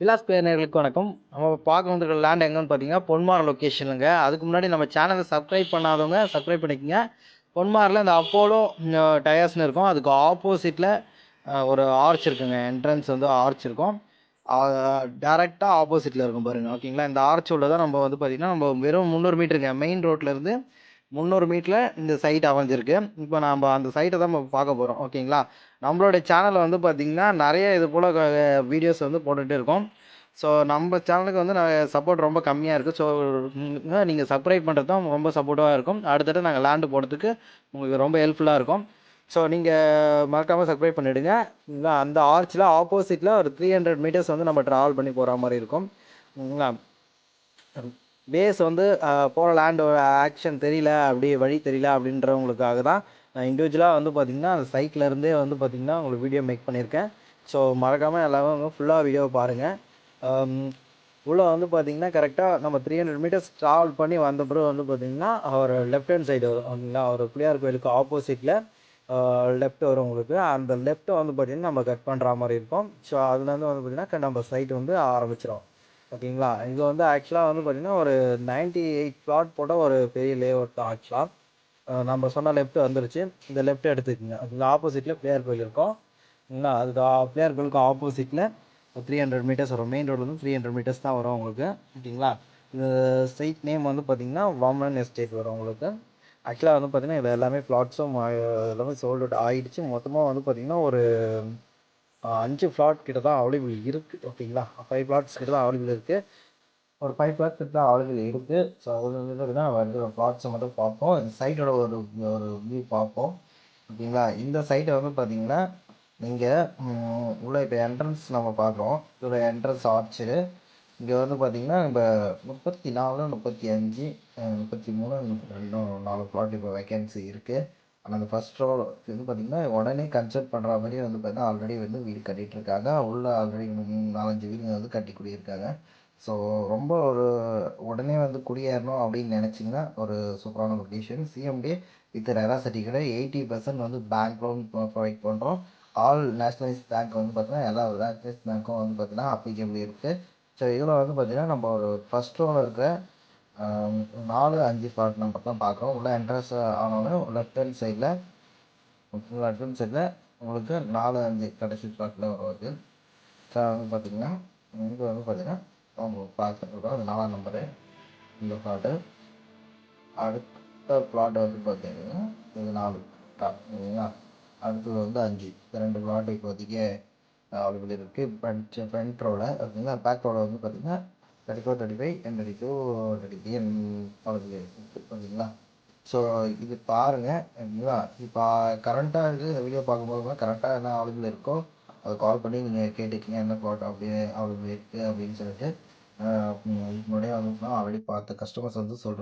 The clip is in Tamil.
விலாஸ் நேயர்களுக்கு வணக்கம். நம்ம பார்க்க வந்திருக்க லேண்ட் எங்கன்னு பார்த்தீங்கன்னா, பொன்மார் லொக்கேஷனுங்க. அதுக்கு முன்னாடி நம்ம சேனலை சப்ஸ்கிரைப் பண்ணாதவங்க சப்ஸ்கிரைப் பண்ணிக்கங்க. பொன்மாரில் இந்த அப்போலோ டயர்ஸ்னு இருக்கும். அதுக்கு ஆப்போசிட்டில் ஒரு ஆர்ச் இருக்குங்க. என்ட்ரன்ஸ் வந்து ஆர்ச் இருக்கும். டேரெக்டாக ஆப்போசிட்டில் இருக்கும் பாருங்கள். ஓகேங்களா? இந்த ஆர்ச் உள்ள தான் நம்ம வந்து பார்த்திங்கன்னா, நம்ம வெறும் 300 மீட்டருங்க. மெயின் ரோட்லேருந்து 300 மீட்டரில் இந்த சைட் அமைஞ்சிருக்கு. இப்போ நம்ம அந்த சைட்டை தான் நம்ம பார்க்க போகிறோம். ஓகேங்களா? நம்மளுடைய சேனலில் வந்து பார்த்திங்கன்னா, நிறைய இது போல் வீடியோஸ் வந்து போட்டுகிட்டே இருக்கோம். ஸோ நம்ம சேனலுக்கு வந்து சப்போர்ட் ரொம்ப கம்மியாக இருக்குது. ஸோ நீங்கள் சப்ஸ்கிரைப் பண்ணுறது தான் ரொம்ப சப்போர்ட்டிவாக இருக்கும். அடுத்தடுத்து நாங்கள் லேண்டு போடுறதுக்கு உங்களுக்கு ரொம்ப ஹெல்ப்ஃபுல்லாக இருக்கும். ஸோ நீங்கள் மறக்காமல் சப்ஸ்கிரைப் பண்ணிவிடுங்க. அந்த ஆர்ச்சில் ஆப்போசிட்டில் ஒரு 300 மீட்டர்ஸ் வந்து நம்ம ட்ராவல் பண்ணி போகிற மாதிரி இருக்கும். பேஸ் வந்து போகிற லேண்டோட ஆக்ஷன் தெரியல, அப்படி வழி தெரியல அப்படின்றவங்களுக்காக தான் நான் இண்டிவிஜுவலாக வந்து பார்த்திங்கன்னா அந்த சைட்லேருந்தே வந்து பார்த்திங்கன்னா உங்களுக்கு வீடியோ மேக் பண்ணியிருக்கேன். ஸோ மறக்காமல் எல்லாரும் ஃபுல்லாக வீடியோவை பாருங்கள். உள்ளே வந்து பார்த்திங்கன்னா கரெக்டாக நம்ம 300 மீட்டர்ஸ் ட்ராவல் பண்ணி வந்த பிறகு வந்து பார்த்திங்கன்னா ஒரு லெஃப்ட் ஹேண்ட் சைடு வரும். ஓகேங்களா? ஒரு பிள்ளையார் கோயிலுக்கு ஆப்போசிட்டில் லெஃப்ட் வரும் உங்களுக்கு. அந்த லெஃப்ட்டை வந்து பார்த்திங்கன்னா நம்ம கட் பண்ணுற மாதிரி இருக்கும். ஸோ அதுலேருந்து வந்து பார்த்திங்கன்னா நம்ம சைட் வந்து ஆரம்பிச்சிடும். ஓகேங்களா? இது வந்து ஆக்சுவலாக வந்து பார்த்திங்கன்னா ஒரு 98 பிளாட் போட்ட ஒரு பெரிய லேஅவுட் தான் ஆக்சுவலாக. நம்ம சொன்ன லெஃப்ட் வந்துருச்சு. இந்த லெஃப்ட் எடுத்துக்கோங்க. அதுக்கு ஆப்போசிட்டில் பிள்ளையார் கோயில் இருக்கும். ஓகேங்களா? அதுக்கு பிள்ளையார் கோயிலுக்கு ஆப்போசிட்டில் 300 மீட்டர்ஸ் வரும். மெயின் ரோட்லேருந்து 300 மீட்டர்ஸ் தான் வரும் உங்களுக்கு. ஓகேங்களா? இந்த சைட் நேம் வந்து பார்த்திங்கன்னா வாமன் எஸ்டேட் வரும் உங்களுக்கு. ஆக்சுவலாக வந்து பார்த்திங்கன்னா இது எல்லாமே பிளாட்ஸும் எல்லாமே சோல்ட் அவுட் ஆகிடுச்சு. மொத்தமாக வந்து பார்த்திங்கன்னா ஒரு 5 பிளாட் கிட்ட தான் அவைலபிள் இருக்குது. ஓகேங்களா? 5 பிளாட்ஸ் கிட்ட தான் அவைலபிள் இருக்குது. ஒரு 5 பிளாட்ஸ் கிட்ட தான் அவைலபிள் இருக்குது. ஸோ அது வந்து வந்து பிளாட்ஸை மட்டும் பார்ப்போம். இந்த சைட்டோட ஒரு ஒரு வியூ பார்ப்போம். ஓகேங்களா? இந்த சைட்டை வந்து பார்த்திங்கன்னா நீங்கள் உள்ள இப்போ என்ட்ரன்ஸ் நம்ம பார்க்குறோம். இதோட என்ட்ரன்ஸ் ஆர்ச்சு. இங்கே வந்து பார்த்திங்கன்னா இப்போ 34, 35, 33, இன்னும் 4 பிளாட் இப்போ வேக்கன்சி இருக்குது. ஆனால் அந்த ஃபஸ்ட் ரோல் வந்து பார்த்திங்கன்னா உடனே கன்ஸ்ட்ரக்ட் பண்ணுற மாதிரி வந்து பார்த்திங்கன்னா ஆல்ரெடி வந்து வீடு கட்டிகிட்ருக்காங்க. உள்ள ஆல்ரெடி 4-5 வீடுங்க வந்து கட்டி குடியிருக்காங்க. ஸோ ரொம்ப ஒரு உடனே வந்து குடியேறணும் அப்படின்னு நினச்சிங்கன்னா ஒரு சூப்பரான location. CMD with RERA certificate 80% வந்து பேங்க் லோன் ப்ரொவைட் பண்ணுறோம். ஆல் நேஷ்னலைஸ் பேங்க் வந்து பார்த்தீங்கன்னா எல்லா நேஷ்னலைஸ் பேங்க்கும் வந்து பார்த்தீங்கன்னா அப்ளிகபிள் இருக்குது. ஸோ இதில் வந்து பார்த்திங்கன்னா நம்ம ஒரு ஃபஸ்ட் ரோவில் இருக்கிற 4-5 பிளாட் நம்பர் தான் பார்க்குறோம். உள்ள என்ட்ரன்ஸ் ஆனோடனே லெஃப்ட் ஹேண்ட் சைடில் உங்களுக்கு 4-5 கடைசி பிளாட்டில் வருவது. ஸோ வந்து பார்த்திங்கன்னா இங்கே வந்து பார்த்திங்கன்னா நம்ம பார்த்துருக்கோம். அது 4ஆம் நம்பரு இந்த பிளாட்டு. அடுத்த பிளாட் வந்து பார்த்திங்கன்னா இது 4 ஓகேங்களா? அடுத்தது வந்து 5. இந்த 2 பிளாட் இப்போதைக்கு அவைலபிள் இருக்குது. ஃப்ரண்ட் ரோவில் ஓகேங்களா? பேக் ரோவில் வந்து பார்த்திங்கன்னா 34, 35 and 32, 33 அவைலபிள் இருக்குது. ஓகேங்களா? ஸோ இது பாருங்கள். ஓகேங்களா? இப்போ கரண்ட்டாக இருக்குது. இந்த வீடியோ பார்க்கும்போது கரெக்டாக என்ன அவைலபிள் இருக்கோ அதை கால் பண்ணி நீங்கள் கேட்டுக்கிங்க என்ன ப்ளாட் அப்படியே அவைலபிள் இருக்குது அப்படின்னு சொல்லிட்டு. முன்னாடியே வந்து ஆல்ரெடி பார்த்த கஸ்டமர்ஸ் வந்து சொல்கிறேன்.